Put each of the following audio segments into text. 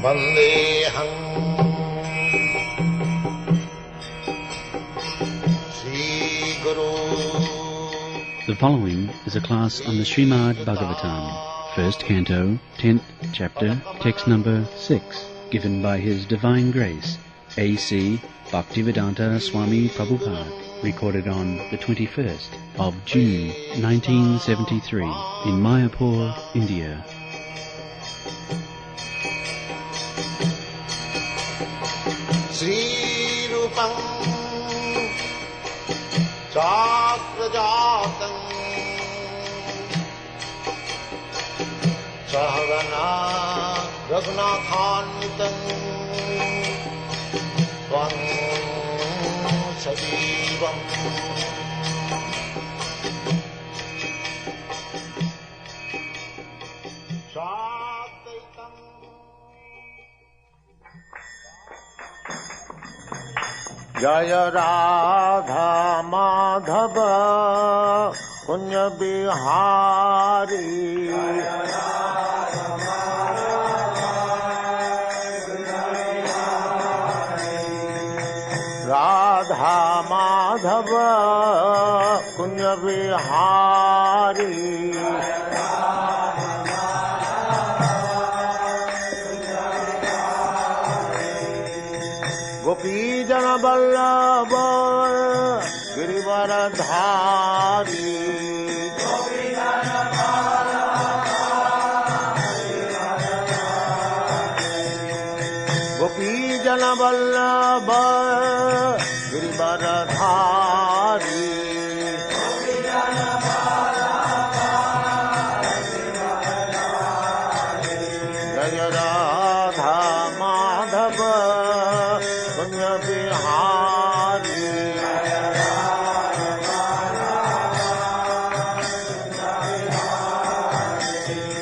Vandeham Sri Guru. The following is a class on the Srimad Bhagavatam, first canto, 10th chapter, text number 6, given by His Divine Grace, A.C. Bhaktivedanta Swami Prabhupada, recorded on the 21st of June 1973 in Mayapur, India. Sri Rupam Chakrajatam Sahagana Raghunathanvitam Tvam Sajivam Sadaitam. Jaya Radha Madhava Kunya Bihari Radha Madhava Kunya Bihari Gopi Jana Vallabha Girivaradhari Gopi Jana Vallabha Girivaradhari Jaya Radha Madhava Kunya Bihari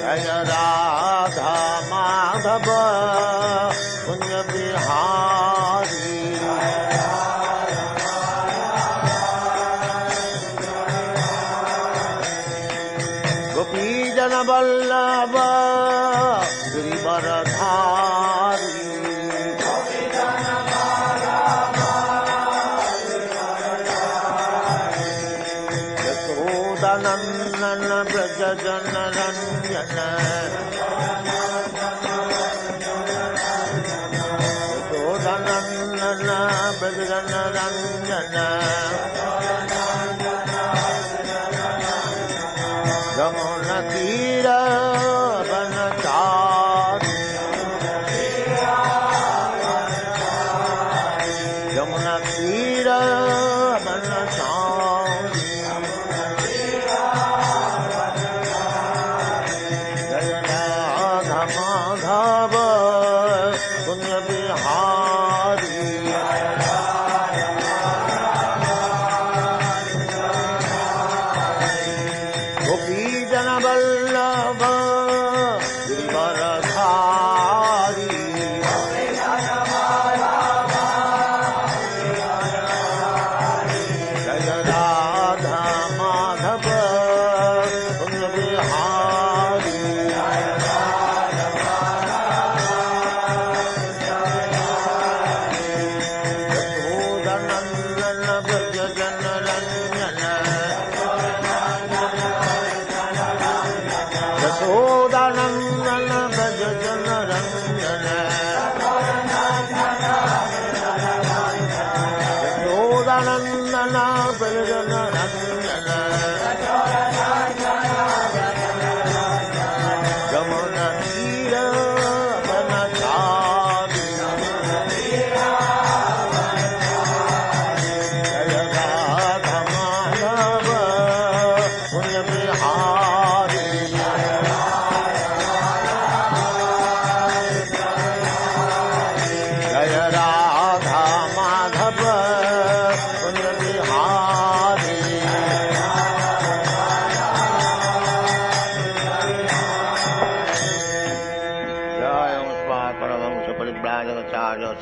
Jaya Radha Madhava Kunya Bihari Gopi Jana Vallabha Girivaradhari Nandana Braja Jana Ranjana Nandana Braja Jana Ranjana Jamuna Tira Vanachari Jamuna Tira Vanachari Madhava Kunya Bihari Gopi Jana Vallabha Girivaradhari Jaya Radha Madhava Kunya Bihari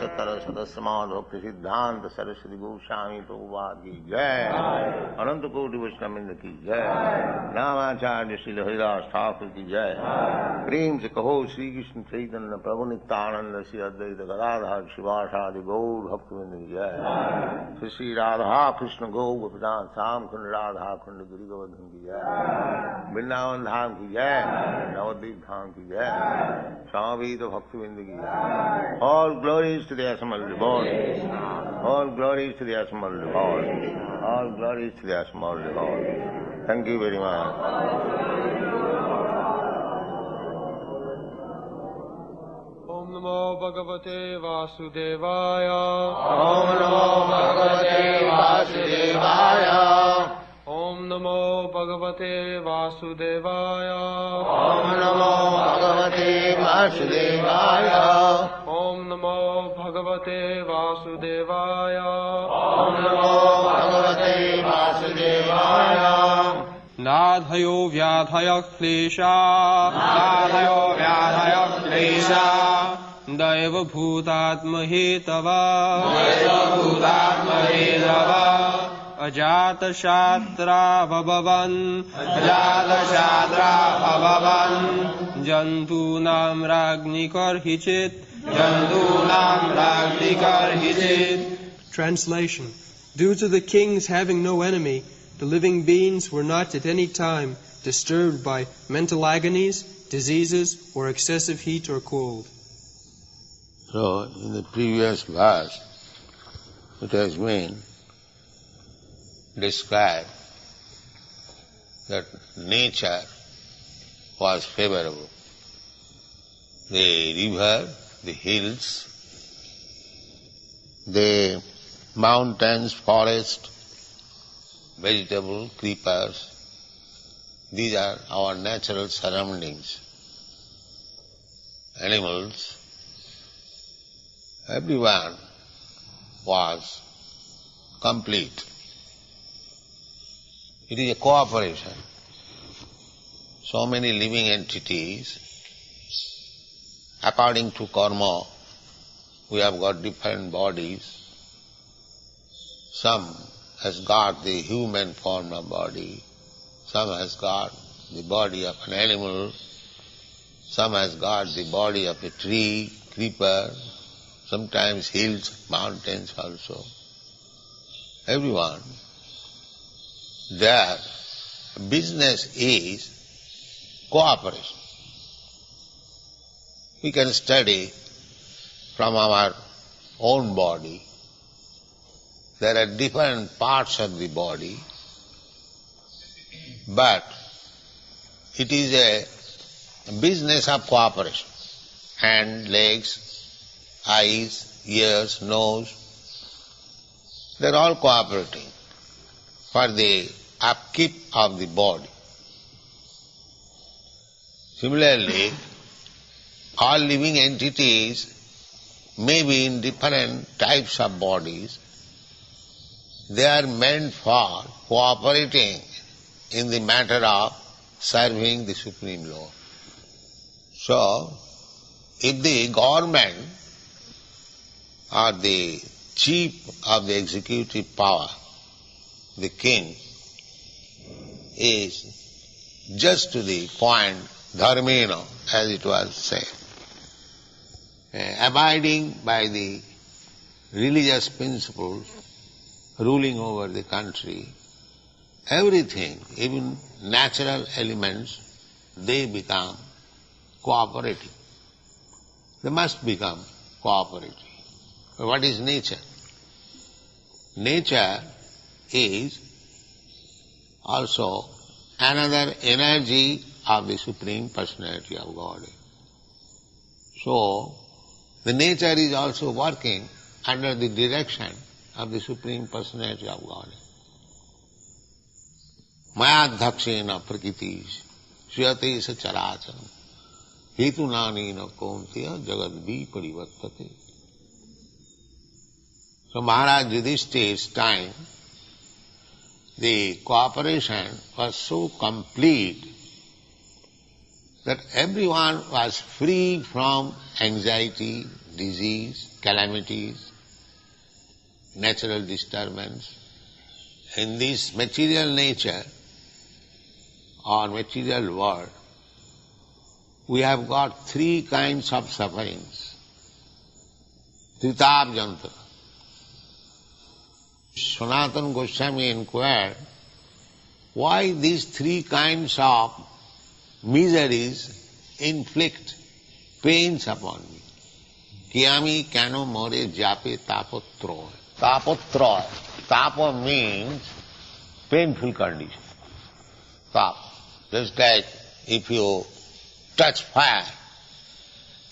सत्तर सदस्यमान भक्ति सिद्धांत सरस्वती गोस्वामी प्रभुपाद की जय, अनंत कोटि वैष्णववृंद की जय, रामाचार्य श्री हरिदास ठाकुर की जय। प्रेम से कहो श्री कृष्ण चैतन्य प्रभु नित्यानंद श्री अद्वैत गदाधर शिवासादि गौर भक्तवृंद की जय। श्री श्री राधा कृष्ण गौ गोपीनाथ श्याम कुंड राधा कुंड गिरि गोवर्धन की जय, वृंदावन धाम की जय, नवद्वीप धाम की जय, स्वामी तो भक्तवृंद की जय। All glories to the Assembled Lord. All glories to the Assembled Lord. All glories to the Assembled Lord. Thank you very much. Om Namo Bhagavate Vasudevaya. Om Namo Bhagavate Vasudevaya. Om Namo Bhagavate Vasudevaya. Om Namo Bhagavate Vasudevaya. Om Namo Bhagavate Vasudevaya. Om Namo Bhagavate Vasudevaya. Nadhayo vyadhaya klesha. Nadhayo vyadhaya klesha. Daiva bhutatmahetava. Daiva bhutatmahetava. Ajata shatra bhavavan. Ajata shatra bhavavan. Jantunam ragnikarhichit. Jantunam ragnikarhichit. Translation. Due to the kings having no enemy, the living beings were not at any time disturbed by mental agonies, diseases, or excessive heat or cold. So, in the previous verse, it has been described that nature was favorable. The river, the hills, the mountains, forest, vegetable, creepers, these are our natural surroundings. Animals, everyone was complete. It is a cooperation. So many living entities, according to karma, we have got different bodies. Some has got the human form of body, some has got the body of an animal, some has got the body of a tree, creeper, sometimes hills, mountains also. Everyone, their business is cooperation. We can study from our own body. There are different parts of the body, but it is a business of cooperation. Hand, legs, eyes, ears, nose, they are all cooperating for the upkeep of the body. Similarly, all living entities may be in different types of bodies. They are meant for cooperating in the matter of serving the Supreme Lord. So, if the government or the chief of the executive power, the king, is just to the point, dharmena, as it was said, abiding by the religious principles, ruling over the country, everything, even natural elements, they become cooperative. They must become cooperative. What is nature? Nature is also another energy of the Supreme Personality of Godhead. So, the nature is also working under the direction of the Supreme Personality of Godhead. Mayadhakshena prakriti shriyate sa characham hetunanena kaunteya jagadvi parivartate. So Maharaja Yudhisthira's time, the cooperation was so complete that everyone was free from anxiety, disease, calamities, natural disturbance. In this material nature or material world, we have got three kinds of sufferings. Tritab jantra. Sanatana Goswami inquired, why these three kinds of miseries inflict pains upon me? Kiyami kano more jape tapotroy. Tapotroy. Tapa means painful condition. Tap. Just like if you touch fire,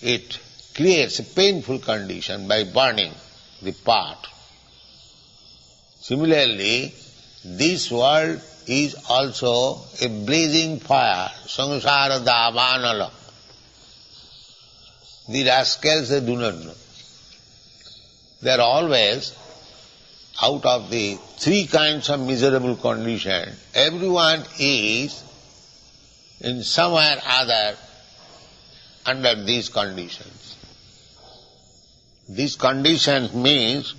it creates a painful condition by burning the part. Similarly, this world is also a blazing fire, samsara davanala. The rascals, they do not know. They are always out of the three kinds of miserable condition. Everyone is in somewhere other under these conditions. These conditions means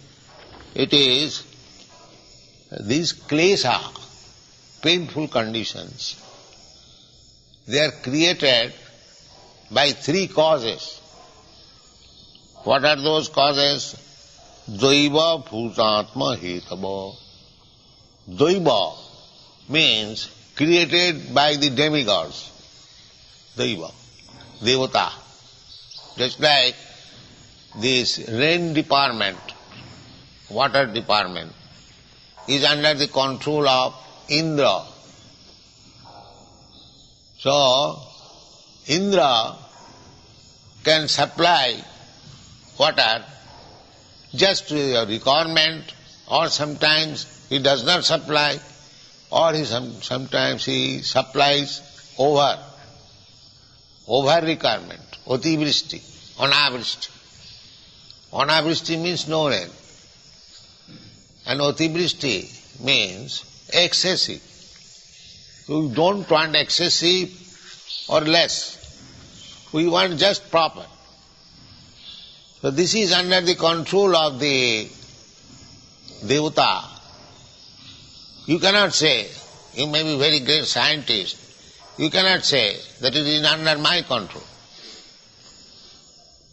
it is these klesha, painful conditions. They are created by three causes. What are those causes? Daiva bhutatma hetava. Daiva means created by the demigods. Daiva, devata. Just like this rain department, water department, is under the control of Indra. So, Indra can supply water just to your requirement, or sometimes he does not supply, or sometimes he supplies over requirement, otivrishti, anavrishti. Anavrishti means no rain, and otivrishti means excessive. We don't want excessive or less. We want just proper. So this is under the control of the devata. You cannot say, you may be very great scientist, you cannot say that it is under my control.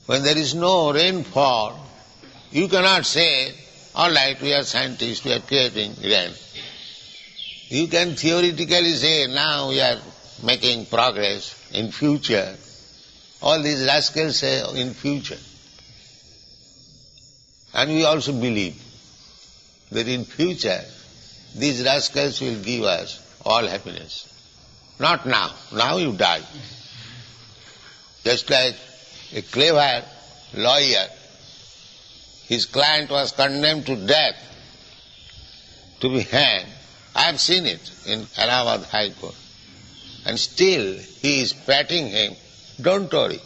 When there is no rainfall, you cannot say, all right, we are scientists, we are creating rain. You can theoretically say, now we are making progress in future. All these rascals say in future. And we also believe that in future these rascals will give us all happiness. Not now. Now you die. Just like a clever lawyer, his client was condemned to death, to be hanged. I have seen it in Allahabad High Court. And still he is patting him, don't worry,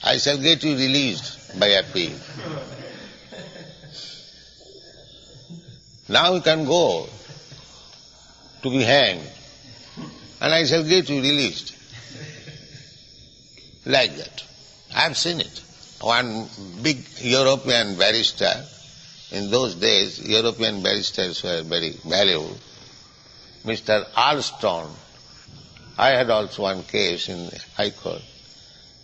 I shall get you released by appeal. Now you can go to be hanged, and I shall get you released. Like that. I have seen it. One big European barrister, in those days European barristers were very valuable, Mr. Alston. I had also one case in High Court.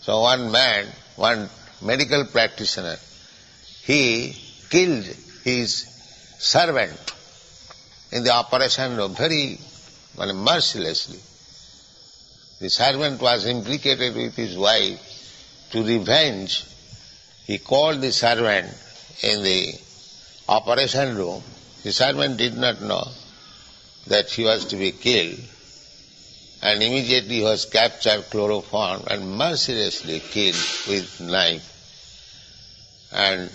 So one man, one medical practitioner, he killed his servant in the operation very mercilessly. The servant was implicated with his wife. To revenge, he called the servant in the operation room. The servant did not know that he was to be killed, and immediately he was captured, chloroformed, and mercilessly killed with knife, and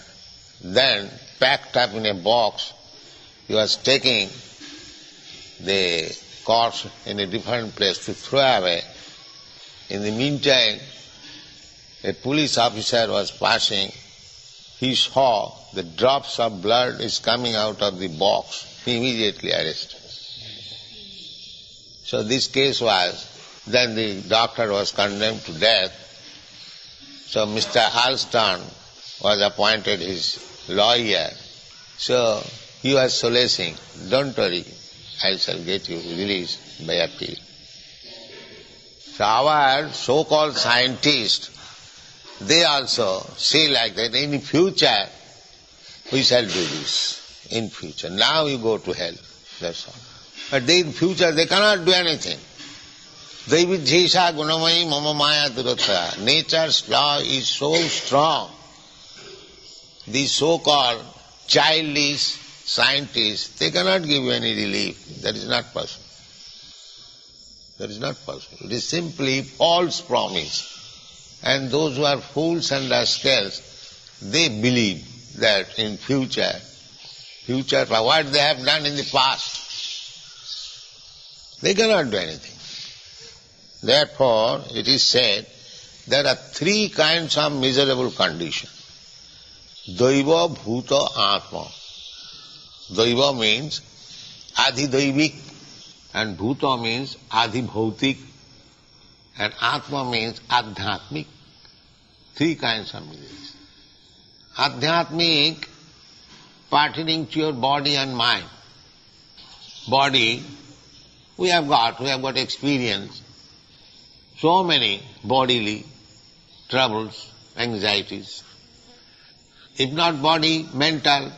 then packed up in a box. He was taking the corpse in a different place to throw away. In the meantime, a police officer was passing. He saw the drops of blood is coming out of the box. He immediately arrested. So this case was Then the doctor was condemned to death. So Mr. Alston was appointed his lawyer. So he was solacing, "Don't worry, I shall get you released by appeal." So our so-called scientists, they also say like that, in future we shall do this. In future. Now you go to hell. That's all. But in future they cannot do anything. Daividhesha gunamayi mama maya durata. Nature's law is so strong. These so-called childish scientists, they cannot give you any relief. That is not possible. That is not possible. It is simply false promise. And those who are fools and rascals, they believe that in future, for what they have done in the past, they cannot do anything. Therefore, it is said there are three kinds of miserable conditions. Daiva, Bhuta, Atma. Daiva means Adhidaivik, and Bhuta means Adhibhautik, and Atma means Adhyatmik. Three kinds of miseries. Adhyatmik, pertaining to your body and mind. Body, we have got experience. So many bodily troubles, anxieties. If not body, mental,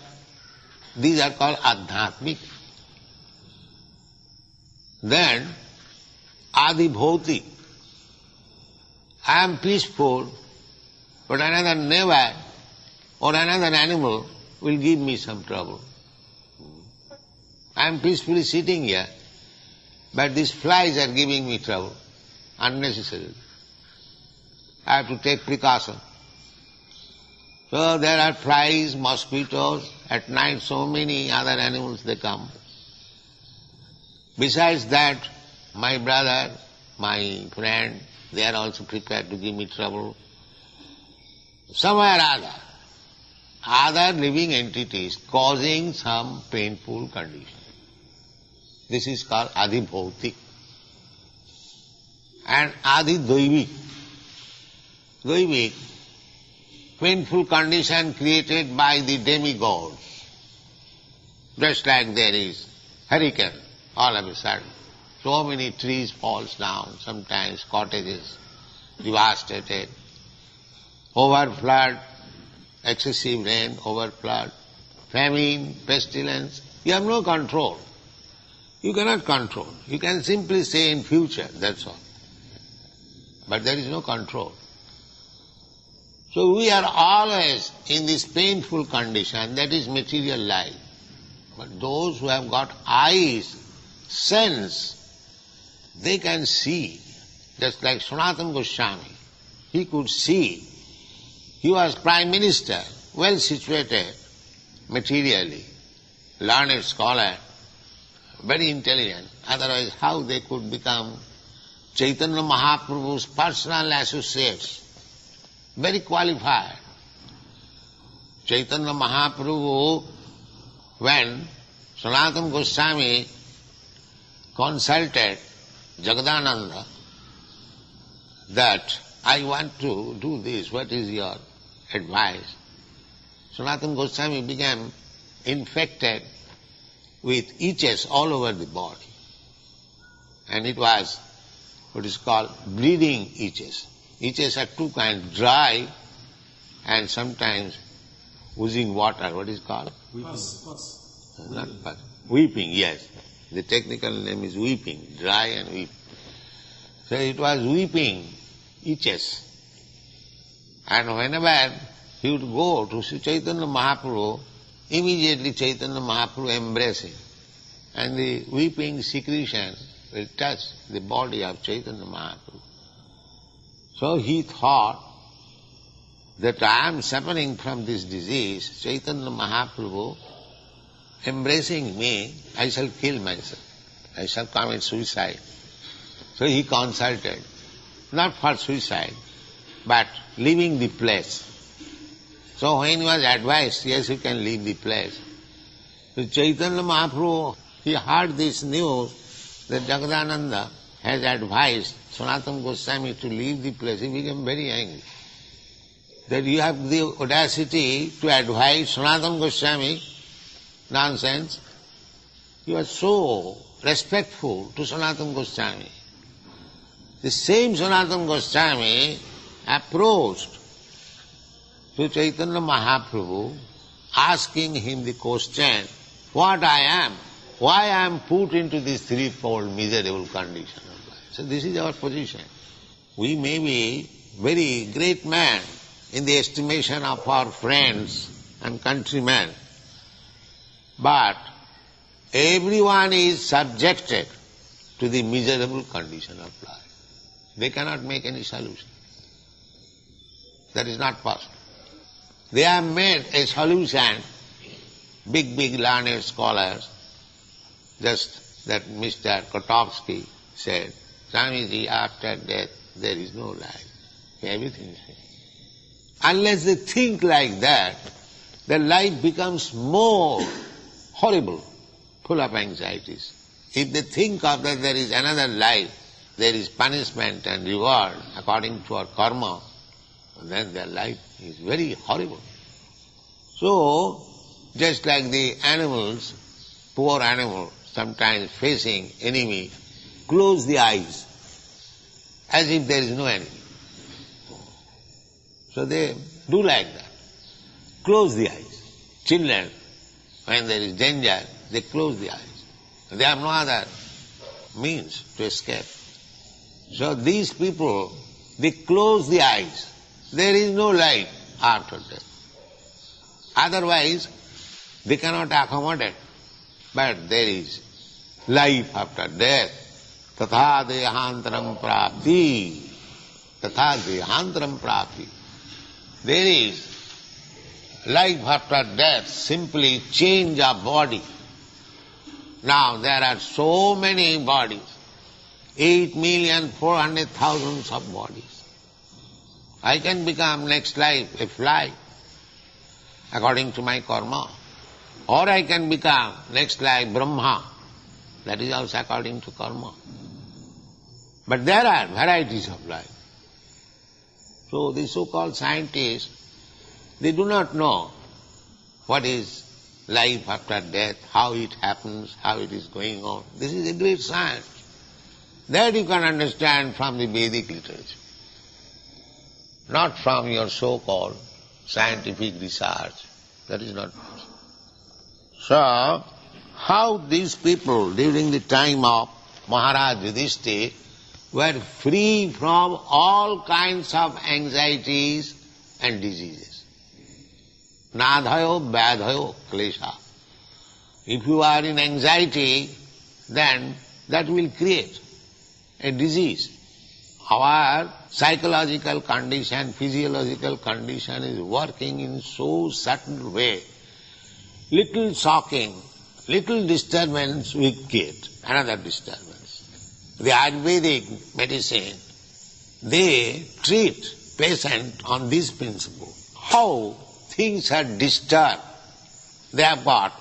these are called adhyatmik. Then, adhibhauti. I am peaceful, but another neighbor or another animal will give me some trouble. I am peacefully sitting here, but these flies are giving me trouble, unnecessarily. I have to take precaution. So there are flies, mosquitoes, at night so many other animals they come. Besides that, my brother, my friend, they are also prepared to give me trouble. Somewhere or other living entities causing some painful condition. This is called adhibhautik. And adhidaivik. Daivik, painful condition created by the demigods. Just like there is hurricane all of a sudden. So many trees falls down, sometimes cottages devastated, overflood, excessive rain, overflood, famine, pestilence. You have no control. You cannot control. You can simply say in future, that's all. But there is no control. So we are always in this painful condition, that is material life. But those who have got eyes, sense, they can see. Just like Sanatana Goswami, he could see. He was Prime Minister, well situated materially, learned scholar, very intelligent. Otherwise, how they could become Chaitanya Mahaprabhu's personal associates, very qualified. Chaitanya Mahaprabhu, when Sanatana Goswami consulted Jagadananda that I want to do this, what is your advice? Sanatana Goswami became infected with itches all over the body. And it was what is called bleeding itches. Itches are two kinds, dry and sometimes oozing water. What is it called? Pus. Not pus. Weeping, yes. The technical name is weeping, dry and weeping. So it was weeping itches. And whenever he would go to see Chaitanya Mahaprabhu, immediately Chaitanya Mahaprabhu embraced him. And the weeping secretion will touch the body of Chaitanya Mahaprabhu. So he thought that I am suffering from this disease, Chaitanya Mahaprabhu embracing me, I shall kill myself. I shall commit suicide. So he consulted, not for suicide, but leaving the place. So when he was advised, yes, you can leave the place. So Chaitanya Mahaprabhu, he heard this news that Jagadananda has advised Sanatana Goswami to leave the place, he became very angry. That you have the audacity to advise Sanatana Goswami, nonsense. You are so respectful to Sanatana Goswami. The same Sanatana Goswami approached to Chaitanya Mahaprabhu, asking him the question, what I am, why I am put into this threefold miserable condition of life. So this is our position. We may be very great man in the estimation of our friends and countrymen, but everyone is subjected to the miserable condition of life. They cannot make any solution. That is not possible. They have made a solution, big learned scholars, just that Mr. Kotovsky said, Swamiji, after death there is no life. Everything is finished. Unless they think like that, their life becomes more horrible, full of anxieties. If they think of that there is another life, there is punishment and reward according to our karma, then their life is very horrible. So, just like the animals, poor animals, sometimes facing enemy, close the eyes as if there is no enemy. So they do like that. Close the eyes. Children, when there is danger, they close the eyes. They have no other means to escape. So these people, they close the eyes. There is no life after death. Otherwise, they cannot accommodate. But there is life after death. Tatha dehantaram prapti. Tatha dehantaram prapti. There is life after death, simply change of body. Now there are so many bodies, 8,400,000 of bodies. I can become next life a fly, according to my karma. Or I can become next life Brahma. That is also according to karma. But there are varieties of life. So the so-called scientists, they do not know what is life after death, how it happens, how it is going on. This is a great science. That you can understand from the Vedic literature, not from your so-called scientific research. That is not possible. So, how these people during the time of Maharaja Yudhisthira were free from all kinds of anxieties and diseases. Nadhayo, badhayo, klesha. If you are in anxiety, then that will create a disease. Our psychological condition, physiological condition is working in so subtle way. Little shocking, little disturbance we get, another disturbance. The Ayurvedic medicine, they treat patient on this principle. How things are disturbed, they have got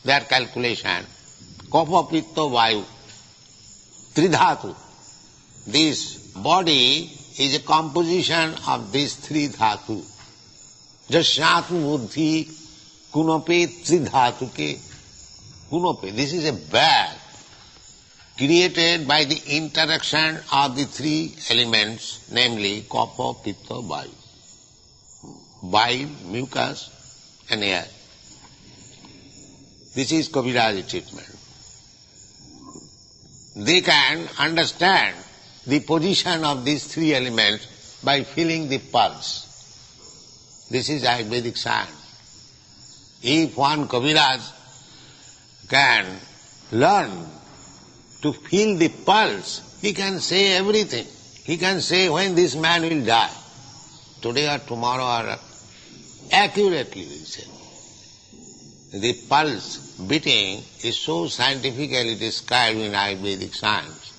their calculation. Kapha, pitta, vayu, tridhatu. This body is a composition of these three dhatu. Jasyatma buddhi kunope tridhatu ke. Kunope, this is a bag created by the interaction of the three elements, namely kapha, pitta, vayu. Bile, mucus and air. This is Kabiraji treatment. They can understand the position of these three elements by feeling the pulse. This is Ayurvedic science. If one Kabiraj can learn to feel the pulse, he can say everything. He can say when this man will die, today or tomorrow, or accurately will say. The pulse beating is so scientifically described in Ayurvedic science.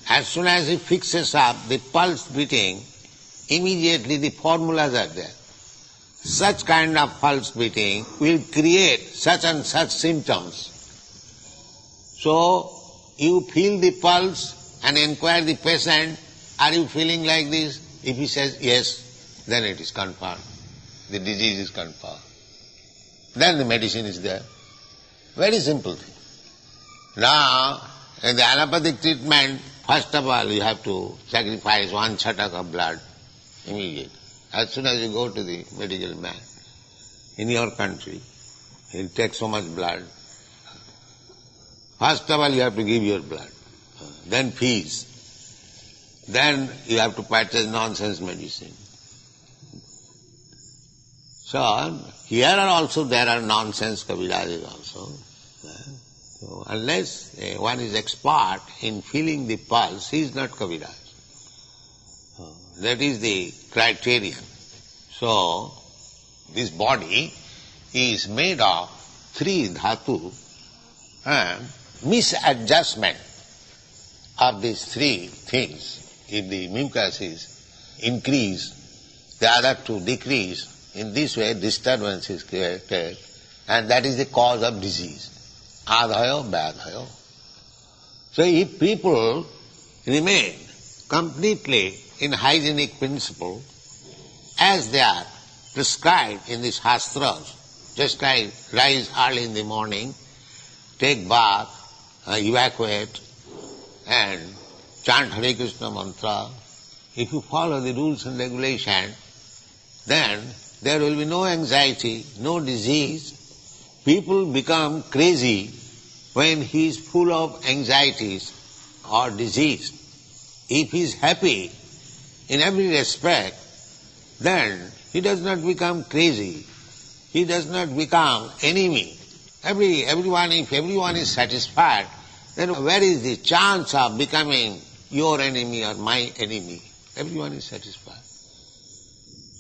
As soon as he fixes up the pulse beating, immediately the formulas are there. Such kind of pulse beating will create such and such symptoms. So, you feel the pulse and inquire the patient, are you feeling like this? If he says yes, then it is confirmed. The disease is confirmed. Then the medicine is there. Very simple thing. Now, in the allopathic treatment, first of all you have to sacrifice 1 chatak of blood immediately. As soon as you go to the medical man, in your country, he'll take so much blood. First of all you have to give your blood, then fees. Then you have to purchase nonsense medicine. So, here are also there are nonsense Kavirajas also. So, unless one is expert in feeling the pulse, he is not Kaviraj. That is the criterion. So, this body is made of 3 dhatu, and misadjustment of these 3 things, if the mucus is increased, the other 2 decrease, in this way disturbance is created, and that is the cause of disease. Adhayo, badhayo. So if people remain completely in hygienic principle, as they are prescribed in the Shastras, just like rise early in the morning, take bath, evacuate, and chant Hare Krishna mantra, if you follow the rules and regulations, then there will be no anxiety, no disease. People become crazy when he is full of anxieties or disease. If he is happy in every respect, then he does not become crazy. He does not become enemy. If everyone is satisfied, then where is the chance of becoming your enemy or my enemy? Everyone is satisfied.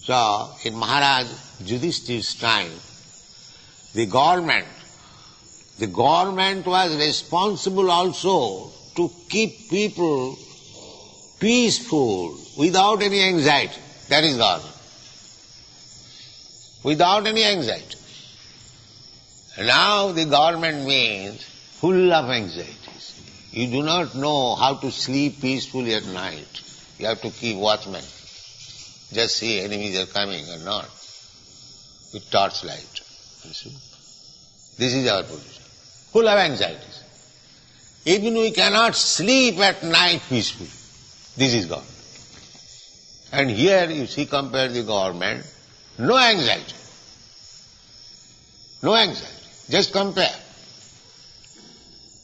So, in Maharaja Yudhisthira's time, the government was responsible also to keep people peaceful, without any anxiety. That is government. Without any anxiety. Now the government means full of anxieties. You do not know how to sleep peacefully at night. You have to keep watchmen. Just see enemies are coming or not, with torchlight. You see? This is our position. Full of anxieties. Even we cannot sleep at night peacefully. This is government. And here you see, compare the government, no anxiety. No anxiety. Just compare.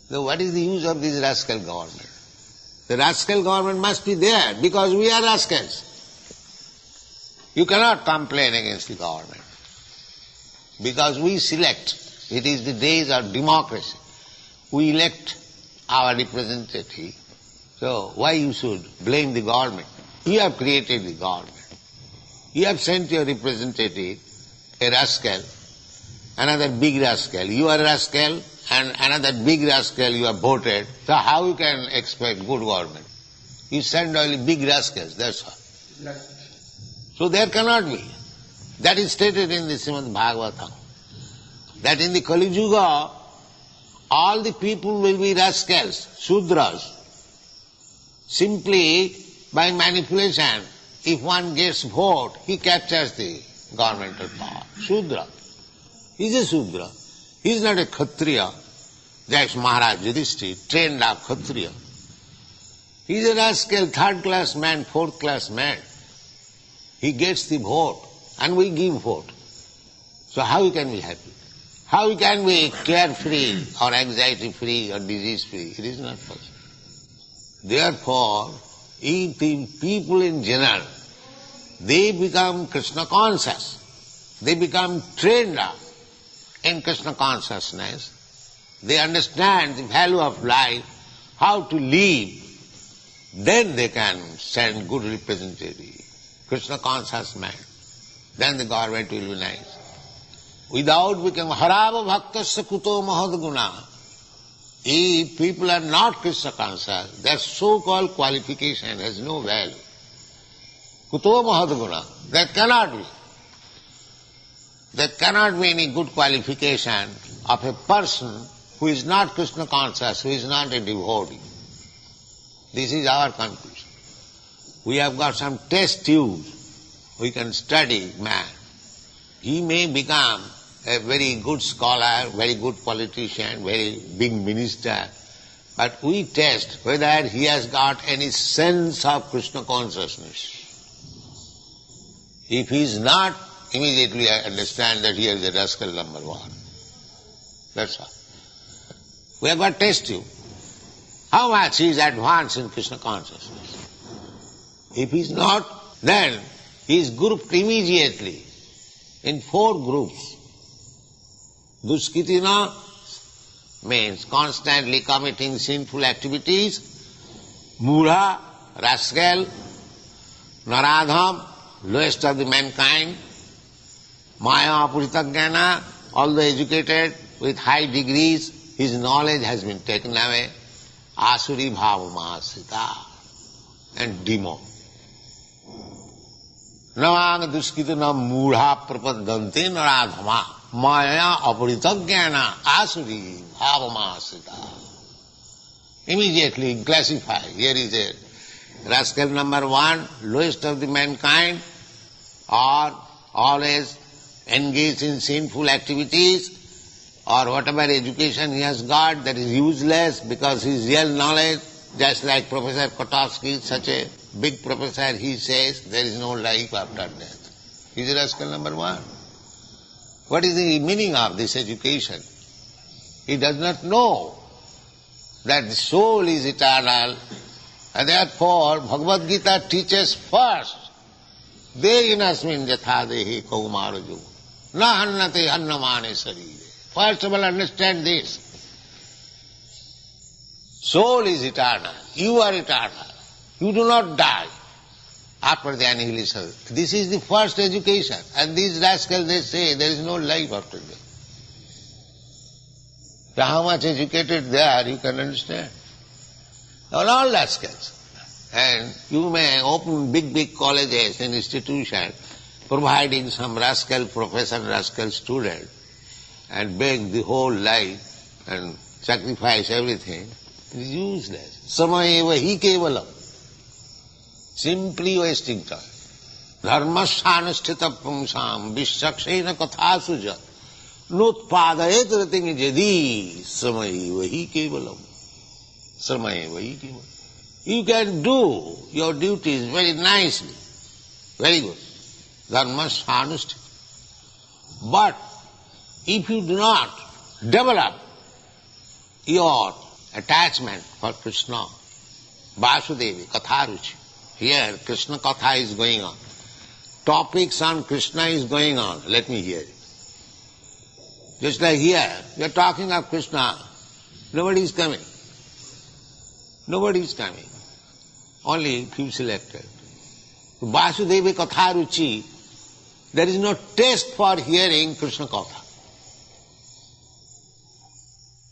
So what is the use of this rascal government? The rascal government must be there because we are rascals. You cannot complain against the government because we select. It is the days of democracy. We elect our representative. So why you should blame the government? You have created the government. You have sent your representative, a rascal, another big rascal. You are a rascal and another big rascal you have voted. So how you can expect good government? You send only big rascals, that's all. So there cannot be. That is stated in the Srimad Bhagavatam. That in the Kali Yuga, all the people will be rascals, Sudras. Simply by manipulation, if one gets vote, he captures the governmental power. Sudra. He is a Sudra. He is not a Kshatriya. That's Maharaja Yudhisthira, trained up Kshatriya. He is a rascal, 3rd class man, 4th class man. He gets the vote and we give vote. So how we can be happy? How we can be carefree or anxiety-free or disease-free? It is not possible. Therefore, if the people in general, they become Krishna conscious, they become trained up in Krishna consciousness, they understand the value of life, how to live, then they can send good representative, Krishna conscious man. Then the government will be nice. Without becoming harava bhaktasya kuto mahadguna, if people are not Krishna conscious, their so-called qualification has no value. Kuto mahadguna, there cannot be. There cannot be any good qualification of a person who is not Krishna conscious, who is not a devotee. This is our conclusion. We have got some test tubes. We can study man. He may become a very good scholar, very good politician, very big minister, but we test whether he has got any sense of Krishna consciousness. If he is not, immediately I understand that he is the rascal number one. That's all. We have got test tube. How much he is advanced in Krishna consciousness. If he is not, then he is grouped immediately in 4 groups. Duskitina means constantly committing sinful activities. Mudha, rascal. Naradham, lowest of the mankind. Maya Apuritagyana, although educated with high degrees, his knowledge has been taken away. Asuri Bhavamahasita and Demo. Navang duskitana mudha prapadanti naradhama maya aparitagyana asuri bhavamahasita. Immediately classify. Here is a rascal number 1, lowest of the mankind, or always engaged in sinful activities, or whatever education he has got that is useless because his real knowledge, just like Professor Kotowski, such a big professor, he says there is no life after death. He is rascal number 1. What is the meaning of this education? He does not know that the soul is eternal, and therefore Bhagavad Gita teaches first, Dehinasmin jatha dehi kaumaraju, na hannate hannamane sarire. First of all, understand this. Soul is eternal. You are eternal. You do not die after the annihilation. This is the first education. And these rascals, they say there is no life after death. So how much educated they are, you can understand. They are all rascals. And you may open big colleges and institutions providing some rascal professor, rascal student, and beg the whole life and sacrifice everything. It is useless. Samayeva hi kevalam. Simply wasting time. Dharmasyanasthita pumsam vishakshena kathasuja nutpadayet rating jadi samayeva hi kevalam. Samayeva hi kevalam. You can do your duties very nicely. Very good. Dharmasyanasthita. But if you do not develop your attachment for Krishna, Vasudevi, Katharuchi, here Krishna Katha is going on. Topics on Krishna is going on. Let me hear it. Just like here, we are talking of Krishna. Nobody is coming. Nobody is coming. Only few selected. Vasudevi Katharuchi, there is no taste for hearing Krishna Katha.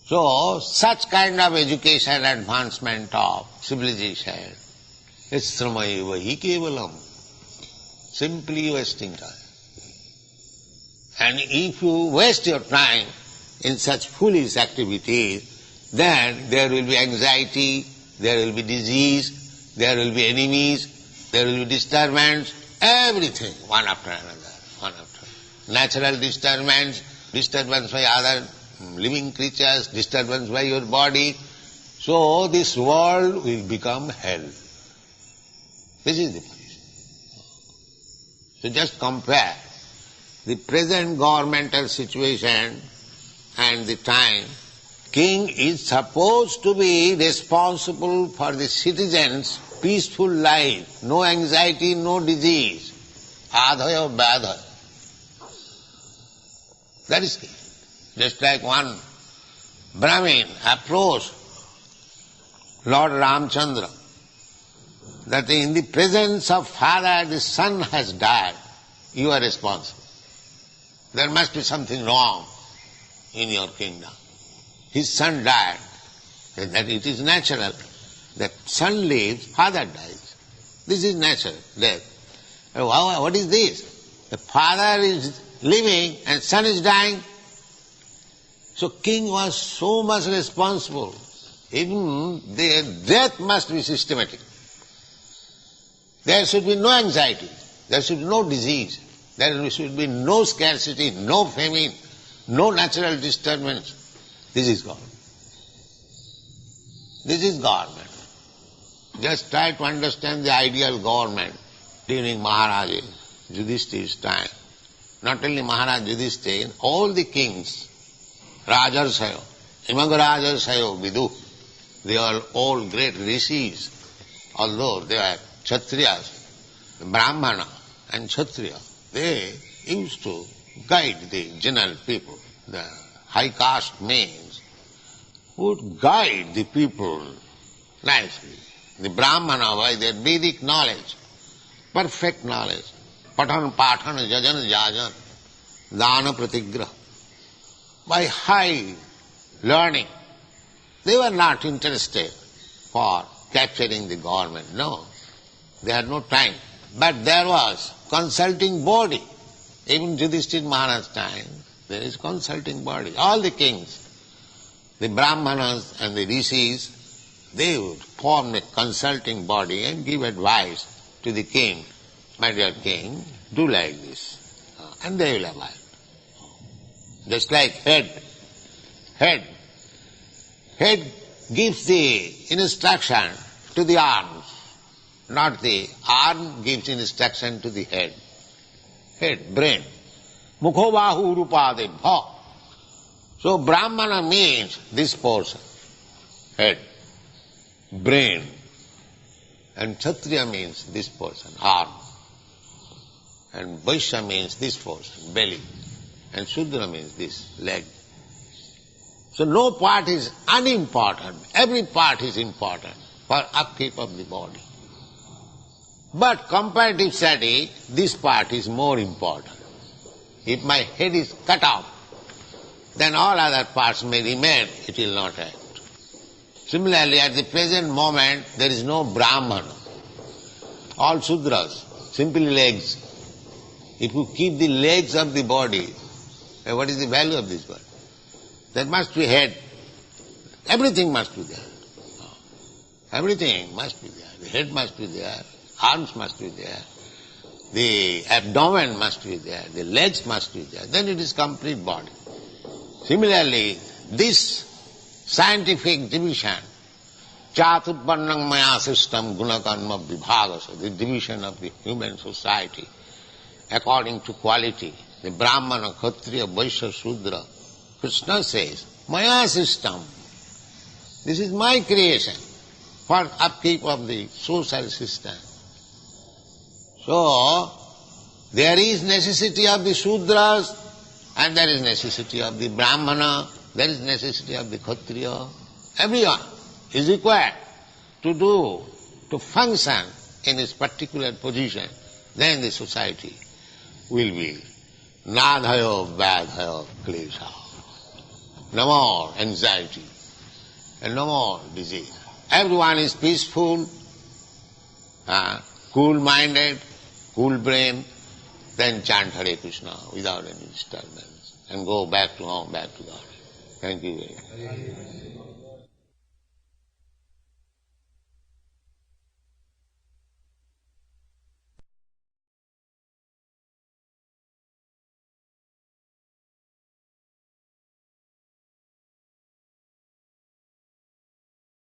So, such kind of education, advancement of civilization, is sramayeva hi kevalam. Simply wasting time. And if you waste your time in such foolish activities, then there will be anxiety, there will be disease, there will be enemies, there will be disturbance, everything, one after another, one after another. Natural disturbance by other living creatures, disturbance by your body. So this world will become hell. This is the position. So just compare the present governmental situation and the time. King is supposed to be responsible for the citizens' peaceful life, no anxiety, no disease, adhaya badha. That is king. Just like one Brahmin approached Lord Ramchandra, that in the presence of father the son has died, you are responsible. There must be something wrong in your kingdom. His son died, that it is natural that son lives, father dies. This is natural, death. What is this? The father is living and son is dying. So king was so much responsible Even their death must be systematic. There should be no anxiety, there should be no disease, there should be no scarcity, no famine, no natural disturbance. This is God. This is government. Just try to understand the ideal government during Maharaja Yudhisthira's time. Not only Maharaja Yudhisthira, all the kings, Rajarsayo, Imagarajarsayo, Vidu, they are all great rishis, although they are Kshatriyas, Brahmana and Kshatriya. They used to guide the general people, the high caste men would guide the people nicely. The Brahmana, by their Vedic knowledge, perfect knowledge, patan, patan, jajan, jajan, dana, pratigraha, by high learning, they were not interested for capturing the government. No, they had no time. But there was consulting body. Even Yudhisthira Maharaj's time, there is consulting body. All the kings, the Brahmanas and the rishis, they would form a consulting body and give advice to the king. My dear king, do like this. And they will abide. Just like head. Head gives the instruction to the arms, not the arm gives instruction to the head. Head, brain. Mukho bahu rupade bha. So Brahmana means this portion, head, brain, and Kshatriya means this portion, arm, and Vaishya means this portion, belly, and Shudra means this, leg. So no part is unimportant, every part is important for upkeep of the body. But comparative study, this part is more important. If my head is cut off, then all other parts may remain, it will not act. Similarly, at the present moment, there is no Brahmana. All Sudras, simply legs. If you keep the legs of the body, what is the value of this body? There must be head. Everything must be there. Everything must be there. The head must be there, arms must be there, the abdomen must be there, the legs must be there. Then it is complete body. Similarly, this scientific division, Chatupannam maya system gunakarma vibhagasa, the division of the human society according to quality, the Brahmana, Kshatriya, Vaishya, Shudra, Krishna says, maya system, this is my creation for upkeep of the social system. So, there is necessity of the Shudras, and there is necessity of the Brahmana, there is necessity of the Kshatriya. Everyone is required to function in his particular position. Then the society will be nadhayo vadhayo klesha. No more anxiety and no more disease. Everyone is peaceful, cool-minded, cool brain, then chant Hare Krishna without any disturbance and go back to home, back to God. Thank you very much.